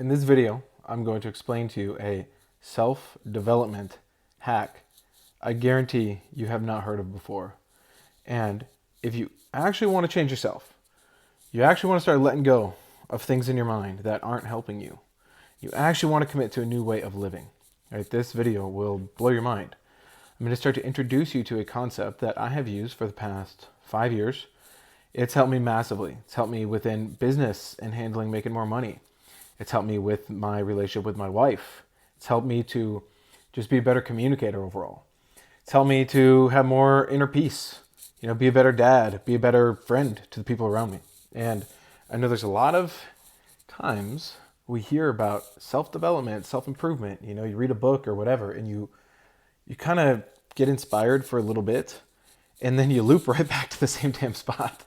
In this video, I'm going to explain to you a self-development hack I guarantee you have not heard of before. And if you actually want to change yourself, you actually want to start letting go of things in your mind that aren't helping you, you actually want to commit to a new way of living, right? This video will blow your mind. I'm going to start to introduce you to a concept that I have used for the past 5 years. It's helped me massively. It's helped me within business and handling making more money. It's helped me with my relationship with my wife. It's helped me to just be a better communicator overall. It's helped me to have more inner peace, be a better dad, be a better friend to the people around me. And I know there's a lot of times we hear about self-development, self-improvement. You read a book or whatever, and you kind of get inspired for a little bit, and then you loop right back to the same damn spot.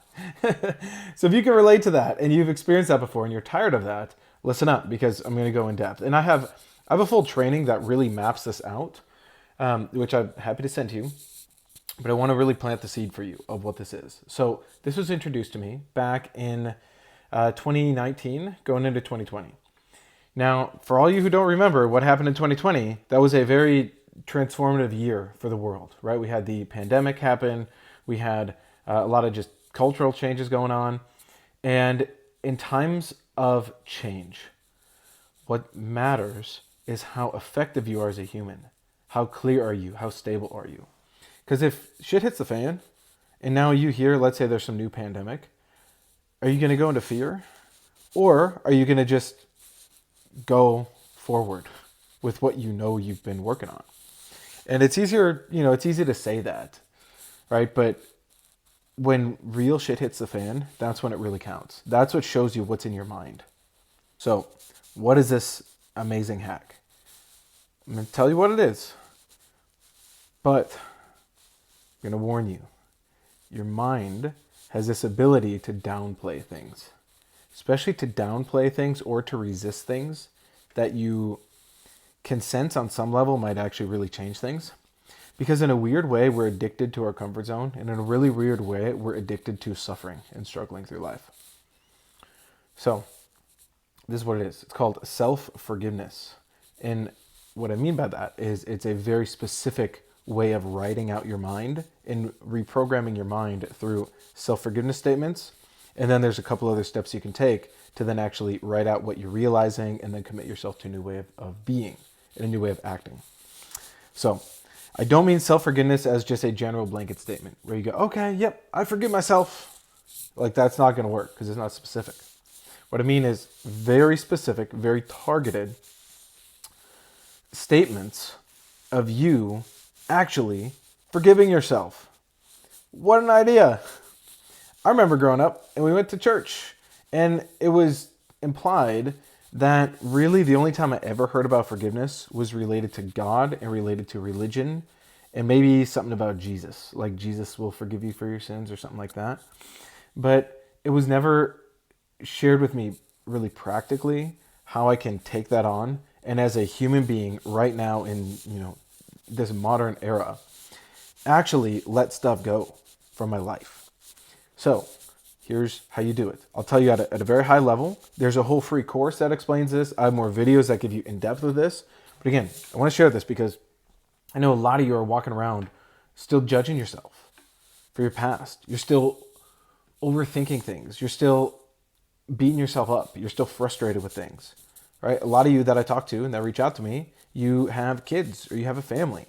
So if you can relate to that and you've experienced that before and you're tired of that, listen up, because I'm going to go in depth. And I have a full training that really maps this out, which I'm happy to send to you. But I want to really plant the seed for you of what this is. So this was introduced to me back in 2019, going into 2020. Now, for all you who don't remember what happened in 2020, that was a very transformative year for the world, right? We had the pandemic happen. We had a lot of just cultural changes going on. And in times of change, what matters is how effective you are as a human. How clear are you? How stable are you? Because if shit hits the fan, and now you hear, let's say there's some new pandemic, are you going to go into fear? Or are you going to just go forward with what you've been working on? And it's easier, it's easy to say that, right? But when real shit hits the fan, that's when it really counts. That's what shows you what's in your mind. So what is this amazing hack? I'm going to tell you what it is, but I'm going to warn you. Your mind has this ability to downplay things, especially to downplay things or to resist things that you can sense on some level might actually really change things. Because in a weird way, we're addicted to our comfort zone. And in a really weird way, we're addicted to suffering and struggling through life. So this is what it is. It's called self-forgiveness. And what I mean by that is it's a very specific way of writing out your mind and reprogramming your mind through self-forgiveness statements. And then there's a couple other steps you can take to then actually write out what you're realizing and then commit yourself to a new way of being and a new way of acting. So I don't mean self-forgiveness as just a general blanket statement where you go, okay, yep, I forgive myself. Like that's not going to work because it's not specific. What I mean is very specific, very targeted statements of you actually forgiving yourself. What an idea. I remember growing up and we went to church and it was implied that really the only time I ever heard about forgiveness was related to God and related to religion and maybe something about Jesus, like Jesus will forgive you for your sins or something like that. But it was never shared with me really practically how I can take that on and as a human being right now in, this modern era, actually let stuff go from my life. So here's how you do it. I'll tell you at a very high level. There's a whole free course that explains this. I have more videos that give you in depth with this. But again, I want to share this because I know a lot of you are walking around still judging yourself for your past. You're still overthinking things. You're still beating yourself up. You're still frustrated with things, right? A lot of you that I talk to and that reach out to me, you have kids or you have a family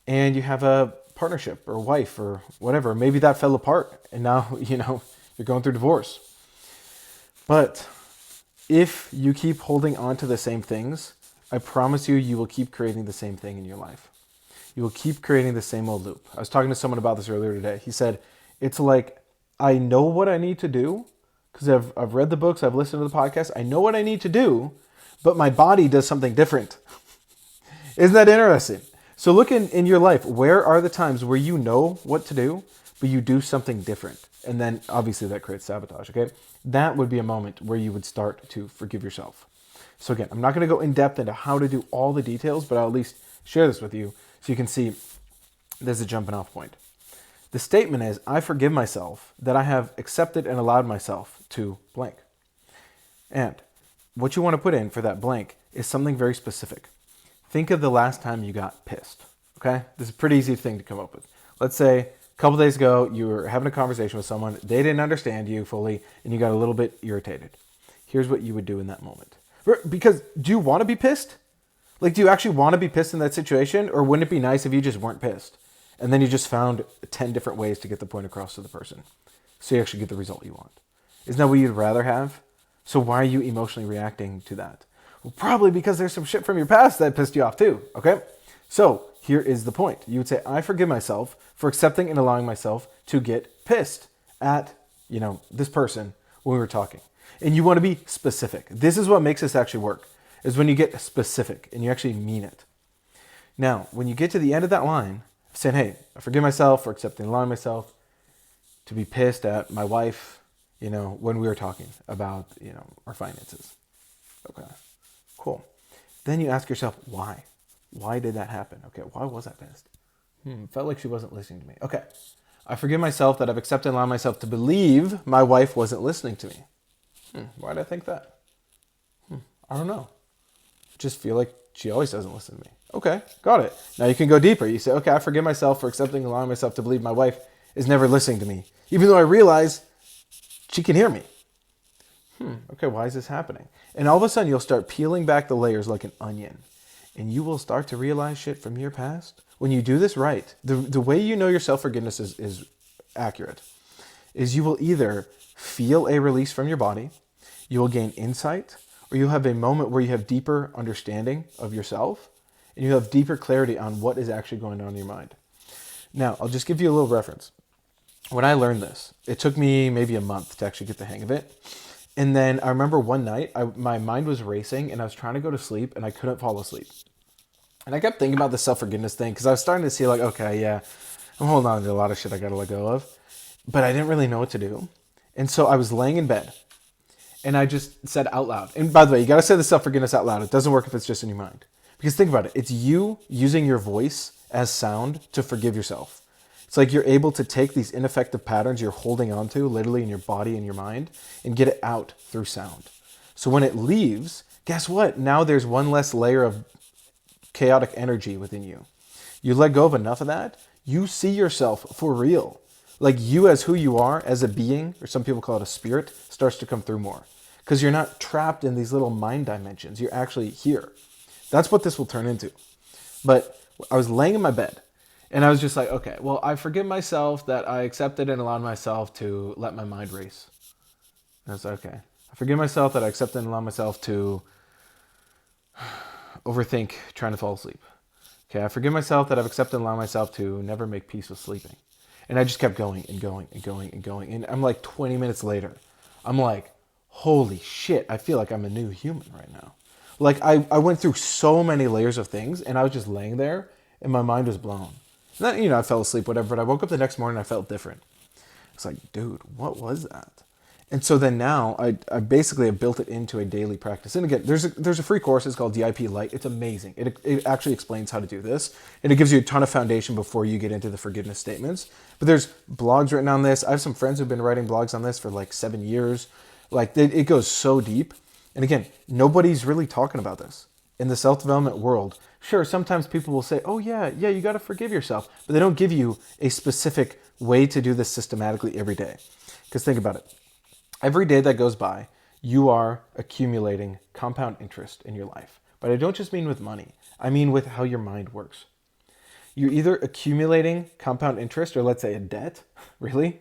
and you have a partnership or wife or whatever. Maybe that fell apart and now, you're going through divorce. But if you keep holding on to the same things, I promise you will keep creating the same thing in your life. You will keep creating the same old loop. I was talking to someone about this earlier today. He said, it's like, I know what I need to do because I've read the books, I've listened to the podcast. I know what I need to do, but my body does something different. Isn't that interesting? So look in your life. Where are the times where you know what to do, but you do something different? And then obviously that creates sabotage, okay? That would be a moment where you would start to forgive yourself. So again, I'm not going to go in depth into how to do all the details, but I'll at least share this with you so you can see there's a jumping off point. The statement is, I forgive myself that I have accepted and allowed myself to blank. And what you want to put in for that blank is something very specific. Think of the last time you got pissed. Okay? This is a pretty easy thing to come up with. Let's say a couple days ago, you were having a conversation with someone, they didn't understand you fully, and you got a little bit irritated. Here's what you would do in that moment. Because do you want to be pissed? Like, do you actually want to be pissed in that situation? Or wouldn't it be nice if you just weren't pissed? And then you just found 10 different ways to get the point across to the person. So you actually get the result you want. Isn't that what you'd rather have? So why are you emotionally reacting to that? Well, probably because there's some shit from your past that pissed you off too, okay? So here is the point. You would say, I forgive myself for accepting and allowing myself to get pissed at, this person when we were talking. And you want to be specific. This is what makes this actually work, is when you get specific and you actually mean it. Now, when you get to the end of that line, saying, hey, I forgive myself for accepting and allowing myself to be pissed at my wife, when we were talking about, our finances. Okay, cool. Then you ask yourself, why? Why did that happen? Okay, why was I pissed? Felt like she wasn't listening to me. Okay, I forgive myself that I've accepted and allowed myself to believe my wife wasn't listening to me. Why did I think that? I don't know. Just feel like she always doesn't listen to me. Okay, got it. Now you can go deeper. You say, okay, I forgive myself for accepting and allowing myself to believe my wife is never listening to me, even though I realize she can hear me. Okay, why is this happening? And all of a sudden you'll start peeling back the layers like an onion, and you will start to realize shit from your past. When you do this right, the way you know your self-forgiveness is accurate is you will either feel a release from your body, you will gain insight, or you'll have a moment where you have deeper understanding of yourself, and you have deeper clarity on what is actually going on in your mind. Now, I'll just give you a little reference. When I learned this, it took me maybe a month to actually get the hang of it. And then I remember one night, my mind was racing and I was trying to go to sleep and I couldn't fall asleep. And I kept thinking about the self-forgiveness thing because I was starting to see like, okay, yeah, I'm holding on to a lot of shit I got to let go of. But I didn't really know what to do. And so I was laying in bed and I just said out loud. And by the way, you got to say the self-forgiveness out loud. It doesn't work if it's just in your mind. Because think about it. It's you using your voice as sound to forgive yourself. It's like you're able to take these ineffective patterns you're holding onto literally in your body and your mind and get it out through sound. So when it leaves, guess what? Now there's one less layer of chaotic energy within you. You let go of enough of that, you see yourself for real. Like you as who you are, as a being, or some people call it a spirit, starts to come through more. Because you're not trapped in these little mind dimensions. You're actually here. That's what this will turn into. But I was laying in my bed. And I was just like, okay, well, I forgive myself that I accepted and allowed myself to let my mind race. And I was like, okay. I forgive myself that I accepted and allowed myself to overthink trying to fall asleep. Okay, I forgive myself that I've accepted and allowed myself to never make peace with sleeping. And I just kept going and going and going and going. And I'm like 20 minutes later, I'm like, holy shit, I feel like I'm a new human right now. Like I went through so many layers of things and I was just laying there and my mind was blown. And then, I fell asleep, whatever, but I woke up the next morning and I felt different. It's like, dude, what was that? And so then now I basically have built it into a daily practice. And again, there's a free course. It's called DIP Light. It's amazing. It actually explains how to do this. And it gives you a ton of foundation before you get into the forgiveness statements. But there's blogs written on this. I have some friends who've been writing blogs on this for like 7 years. Like it goes so deep. And again, nobody's really talking about this in the self-development world. Sure, sometimes people will say, oh yeah, you got to forgive yourself. But they don't give you a specific way to do this systematically every day. Because think about it. Every day that goes by, you are accumulating compound interest in your life. But I don't just mean with money. I mean with how your mind works. You're either accumulating compound interest, or let's say a debt, really,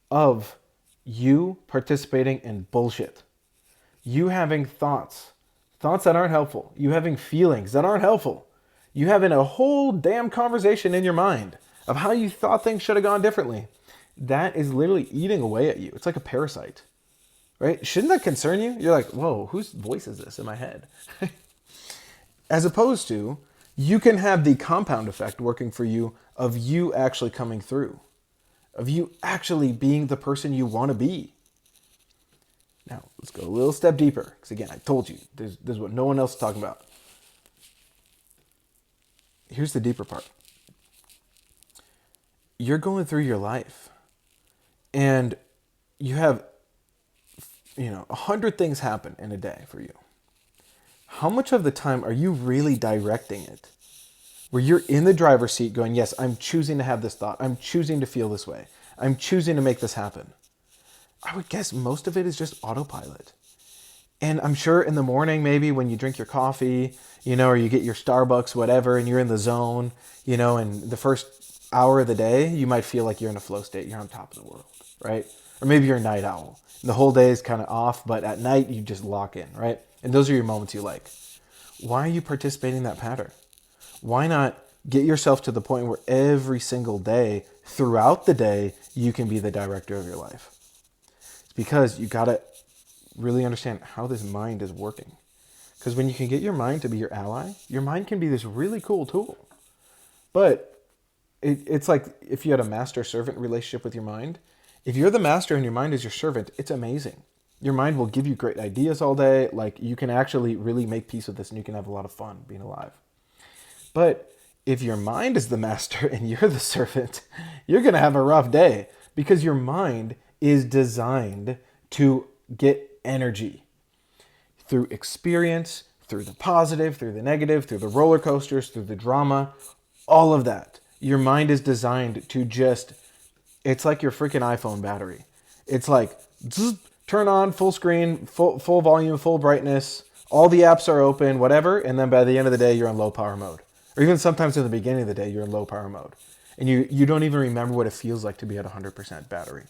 of you participating in bullshit. You having thoughts that aren't helpful. You having feelings that aren't helpful. You having a whole damn conversation in your mind of how you thought things should have gone differently. That is literally eating away at you. It's like a parasite, right? Shouldn't that concern you? You're like, whoa, whose voice is this in my head? As opposed to, you can have the compound effect working for you of you actually coming through, of you actually being the person you want to be. Now, let's go a little step deeper. Because again, I told you, this is what no one else is talking about. Here's the deeper part. You're going through your life and you have 100 things happen in a day for you. How much of the time are you really directing it? Where you're in the driver's seat going, yes, I'm choosing to have this thought. I'm choosing to feel this way. I'm choosing to make this happen. I would guess most of it is just autopilot. And I'm sure in the morning, maybe when you drink your coffee, or you get your Starbucks, whatever, and you're in the zone, and the first hour of the day, you might feel like you're in a flow state. You're on top of the world, right? Or maybe you're a night owl. And the whole day is kind of off, but at night you just lock in, right? And those are your moments you like. Why are you participating in that pattern? Why not get yourself to the point where every single day, throughout the day, you can be the director of your life? It's because you got to really understand how this mind is working. Because when you can get your mind to be your ally, your mind can be this really cool tool. But it's like if you had a master-servant relationship with your mind. If you're the master and your mind is your servant, it's amazing. Your mind will give you great ideas all day. Like, you can actually really make peace with this and you can have a lot of fun being alive. But if your mind is the master and you're the servant, you're going to have a rough day, because your mind is designed to get energy through experience, through the positive, through the negative, through the roller coasters, through the drama, all of that. Your mind is designed to just, it's like your freaking iPhone battery. It's like, turn on full screen, full volume, full brightness, all the apps are open, whatever, and then by the end of the day, you're in low power mode. Or even sometimes in the beginning of the day, you're in low power mode. And you don't even remember what it feels like to be at 100% battery.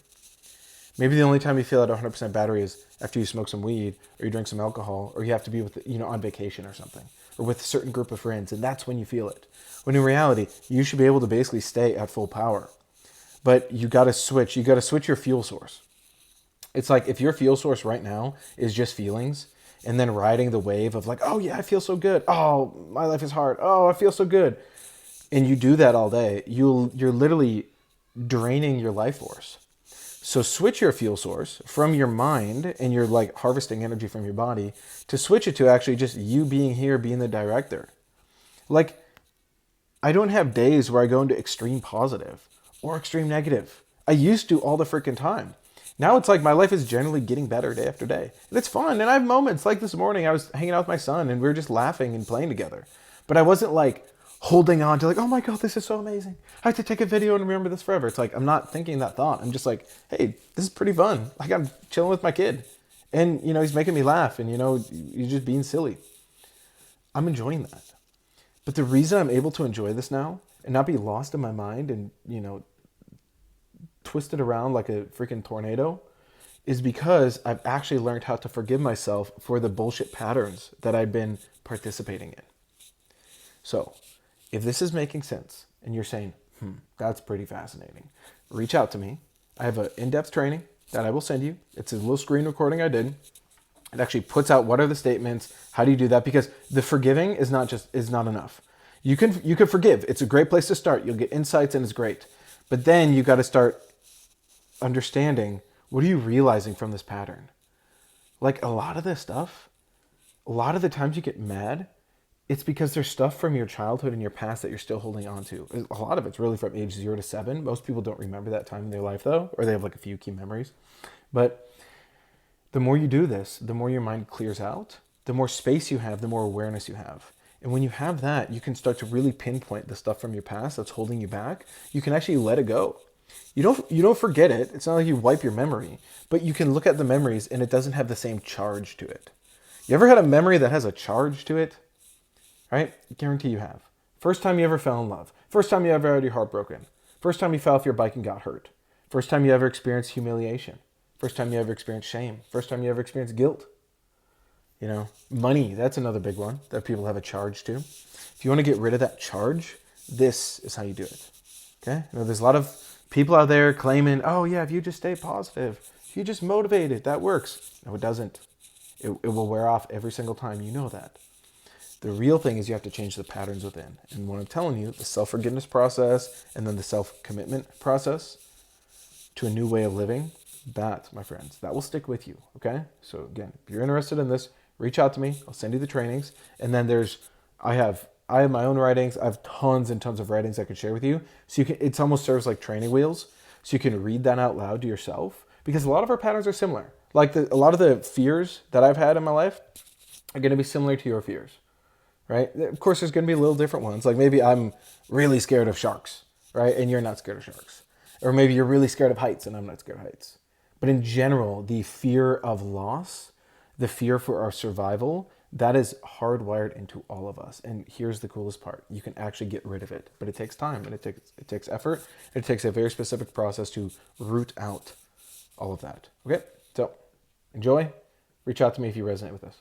Maybe the only time you feel at 100% battery is after you smoke some weed, or you drink some alcohol, or you have to be with, on vacation or something, or with a certain group of friends, and that's when you feel it. When in reality, you should be able to basically stay at full power. But you got to switch your fuel source. It's like if your fuel source right now is just feelings, and then riding the wave of like, oh yeah, I feel so good. Oh, my life is hard. Oh, I feel so good. And you do that all day, you're literally draining your life force. So switch your fuel source from your mind, and you're like harvesting energy from your body, to switch it to actually just you being here, being the director. Like, I don't have days where I go into extreme positive or extreme negative. I used to all the freaking time. Now it's like my life is generally getting better day after day. And it's fun. And I have moments like this morning, I was hanging out with my son and we were just laughing and playing together. But I wasn't like holding on to like, oh my God, this is so amazing. I have to take a video and remember this forever. It's like, I'm not thinking that thought. I'm just like, hey, this is pretty fun. Like, I'm chilling with my kid. And, he's making me laugh and, you're just being silly. I'm enjoying that. But the reason I'm able to enjoy this now and not be lost in my mind and, twisted around like a freaking tornado is because I've actually learned how to forgive myself for the bullshit patterns that I've been participating in. So if this is making sense and you're saying, that's pretty fascinating, reach out to me. I have an in-depth training that I will send you. It's a little screen recording I did. It actually puts out what are the statements, how do you do that? Because the forgiving is not enough. You can forgive. It's a great place to start. You'll get insights and it's great. But then you got to start understanding, what are you realizing from this pattern? Like, a lot of this stuff, a lot of the times you get mad, it's because there's stuff from your childhood and your past that you're still holding on to. A lot of it's really from age 0 to 7. Most people don't remember that time in their life though, or they have like a few key memories. But the more you do this, the more your mind clears out, the more space you have, the more awareness you have. And when you have that, you can start to really pinpoint the stuff from your past that's holding you back. You can actually let it go. You don't forget it. It's not like you wipe your memory, but you can look at the memories and it doesn't have the same charge to it. You ever had a memory that has a charge to it? Right? I guarantee you have. First time you ever fell in love. First time you ever had your heart broken. First time you fell off your bike and got hurt. First time you ever experienced humiliation. First time you ever experienced shame. First time you ever experienced guilt. Money, that's another big one that people have a charge to. If you want to get rid of that charge, this is how you do it. Okay? There's a lot of people out there claiming, oh yeah, if you just stay positive, if you just motivate it, that works. No, it doesn't. It will wear off every single time. You know that. The real thing is you have to change the patterns within. And what I'm telling you, the self-forgiveness process and then the self-commitment process to a new way of living, that, my friends, that will stick with you, okay? So again, if you're interested in this, reach out to me. I'll send you the trainings. And then I have my own writings. I have tons and tons of writings I could share with you. So it almost serves like training wheels. So you can read that out loud to yourself, because a lot of our patterns are similar. Like a lot of the fears that I've had in my life are going to be similar to your fears, right? Of course, there's going to be little different ones. Like maybe I'm really scared of sharks, right? And you're not scared of sharks. Or maybe you're really scared of heights and I'm not scared of heights. But in general, the fear of loss, the fear for our survival, that is hardwired into all of us. And here's the coolest part. You can actually get rid of it, but it takes time and it takes effort. It takes a very specific process to root out all of that. Okay? So, enjoy. Reach out to me if you resonate with this.